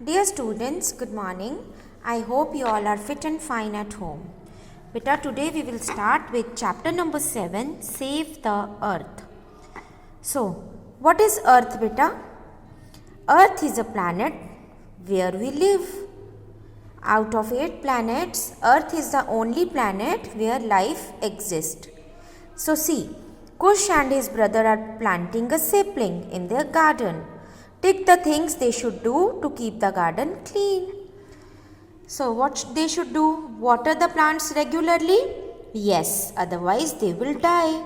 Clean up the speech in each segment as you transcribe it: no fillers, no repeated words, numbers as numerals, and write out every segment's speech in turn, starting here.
Dear students, good morning. I hope you all are fit and fine at home. Beta, today we will start with chapter number 7, Save the Earth. So, what is Earth, beta? Earth is a planet where we live. Out of 8 planets, Earth is the only planet where life exists. So see, Kush and his brother are planting a sapling in their garden. Take the things they should do to keep the garden clean. So what they should do? Water the plants regularly? Yes, otherwise they will die.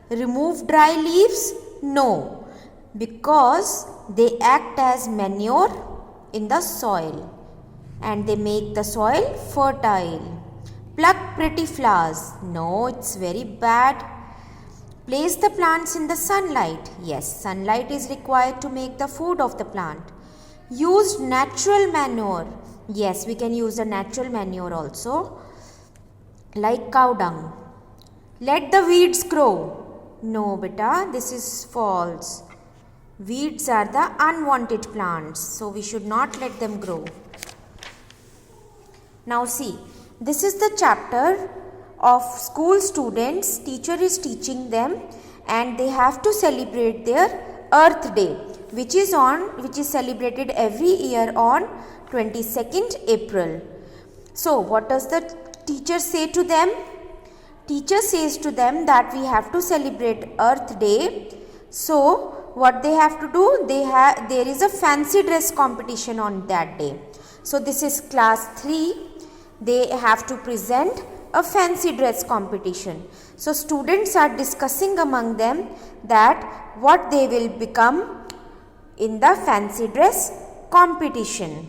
Remove dry leaves? No, because they act as manure in the soil and they make the soil fertile. Pluck pretty flowers? No, it's very bad. Place the plants in the sunlight. Yes, sunlight is required to make the food of the plant. Use natural manure. Yes, we can use the natural manure also, like cow dung. Let the weeds grow. No, beta, this is false. Weeds are the unwanted plants, so we should not let them grow. Now see, this is the chapter of school students. Teacher is teaching them and they have to celebrate their Earth Day, which is celebrated every year on 22nd April. So what does the teacher say to them? Teacher says to them that we have to celebrate Earth Day. So what they have to do? There is a fancy dress competition on that day. So this is class 3. They have to present a fancy dress competition. So students are discussing among them that what they will become in the fancy dress competition.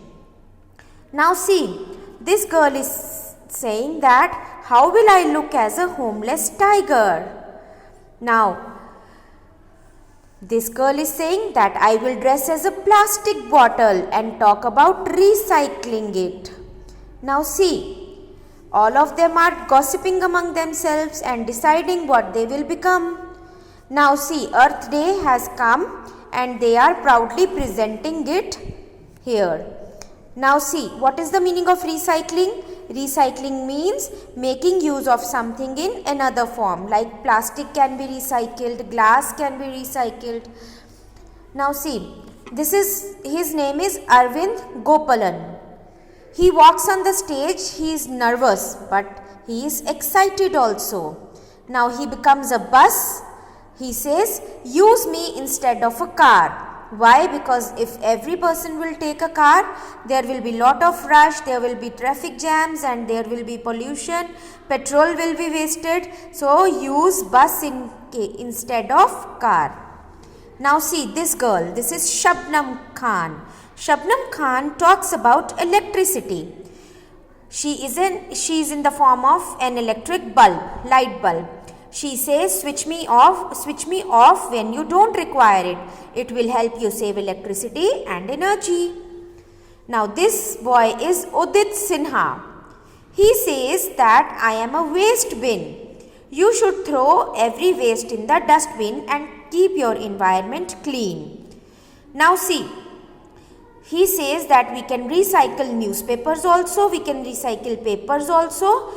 Now see, this girl is saying that how will I look as a homeless tiger? Now this girl is saying that I will dress as a plastic bottle and talk about recycling it. Now see, all of them are gossiping among themselves and deciding what they will become. Now see, Earth Day has come and they are proudly presenting it here. Now see, what is the meaning of recycling? Recycling means making use of something in another form, like plastic can be recycled, glass can be recycled. Now see, his name is Arvind Gopalan. He walks on the stage, he is nervous but he is excited also. Now he becomes a bus. He says, use me instead of a car. Why? Because if every person will take a car, there will be lot of rush, there will be traffic jams and there will be pollution, petrol will be wasted. So use bus instead of car. Now see this girl, this is Shabnam Khan. Shabnam Khan talks about electricity. She is in the form of an electric bulb, light bulb. She says switch me off when you don't require it. It will help you save electricity and energy. Now this boy is Udit Sinha. He says that I am a waste bin. You should throw every waste in the dustbin and keep your environment clean. Now see, he says that we can recycle newspapers also, we can recycle papers also.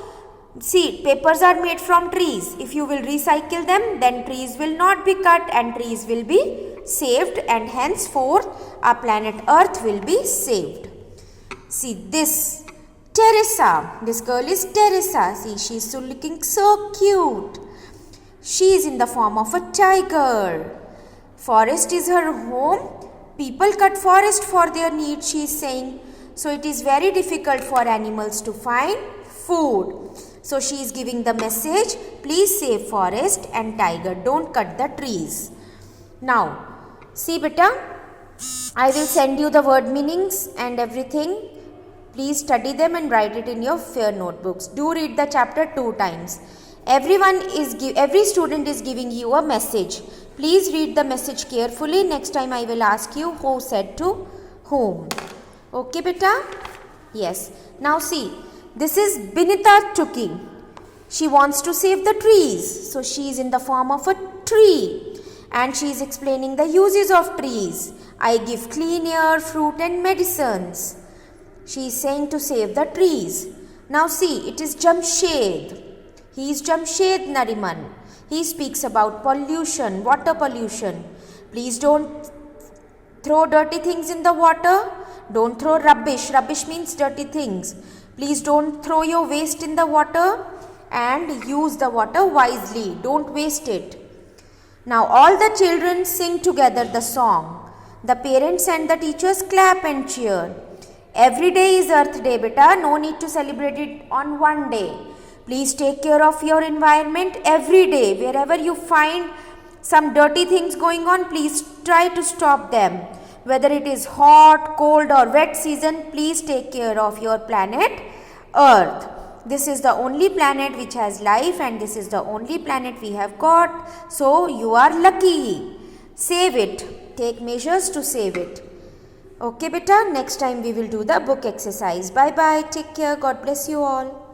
See, papers are made from trees. If you will recycle them, then trees will not be cut and trees will be saved and henceforth our planet Earth will be saved. See this Teresa, this girl is Teresa. See, she is looking so cute. She is in the form of a tiger. Forest is her home. People cut forest for their needs, she is saying. So it is very difficult for animals to find food. So she is giving the message, please save forest and tiger, don't cut the trees. Now, see beta, I will send you the word meanings and everything. Please study them and write it in your fair notebooks. Do read the chapter 2 times. Every student is giving you a message. Please read the message carefully. Next time I will ask you who said to whom. Okay beta? Yes. Now see, this is Binita Tukki. She wants to save the trees. So she is in the form of a tree and she is explaining the uses of trees. I give clean air, fruit and medicines. She is saying to save the trees. Now see, it is Jamshed. He is Jamshed Nariman. He speaks about pollution, water pollution. Please don't throw dirty things in the water. Don't throw rubbish. Rubbish means dirty things. Please don't throw your waste in the water and use the water wisely. Don't waste it. Now all the children sing together the song. The parents and the teachers clap and cheer. Every day is Earth Day, beta. No need to celebrate it on one day. Please take care of your environment every day. Wherever you find some dirty things going on, please try to stop them. Whether it is hot, cold or wet season, please take care of your planet Earth. This is the only planet which has life and this is the only planet we have got. So you are lucky. Save it. Take measures to save it. Okay beta, next time we will do the book exercise. Bye bye. Take care. God bless you all.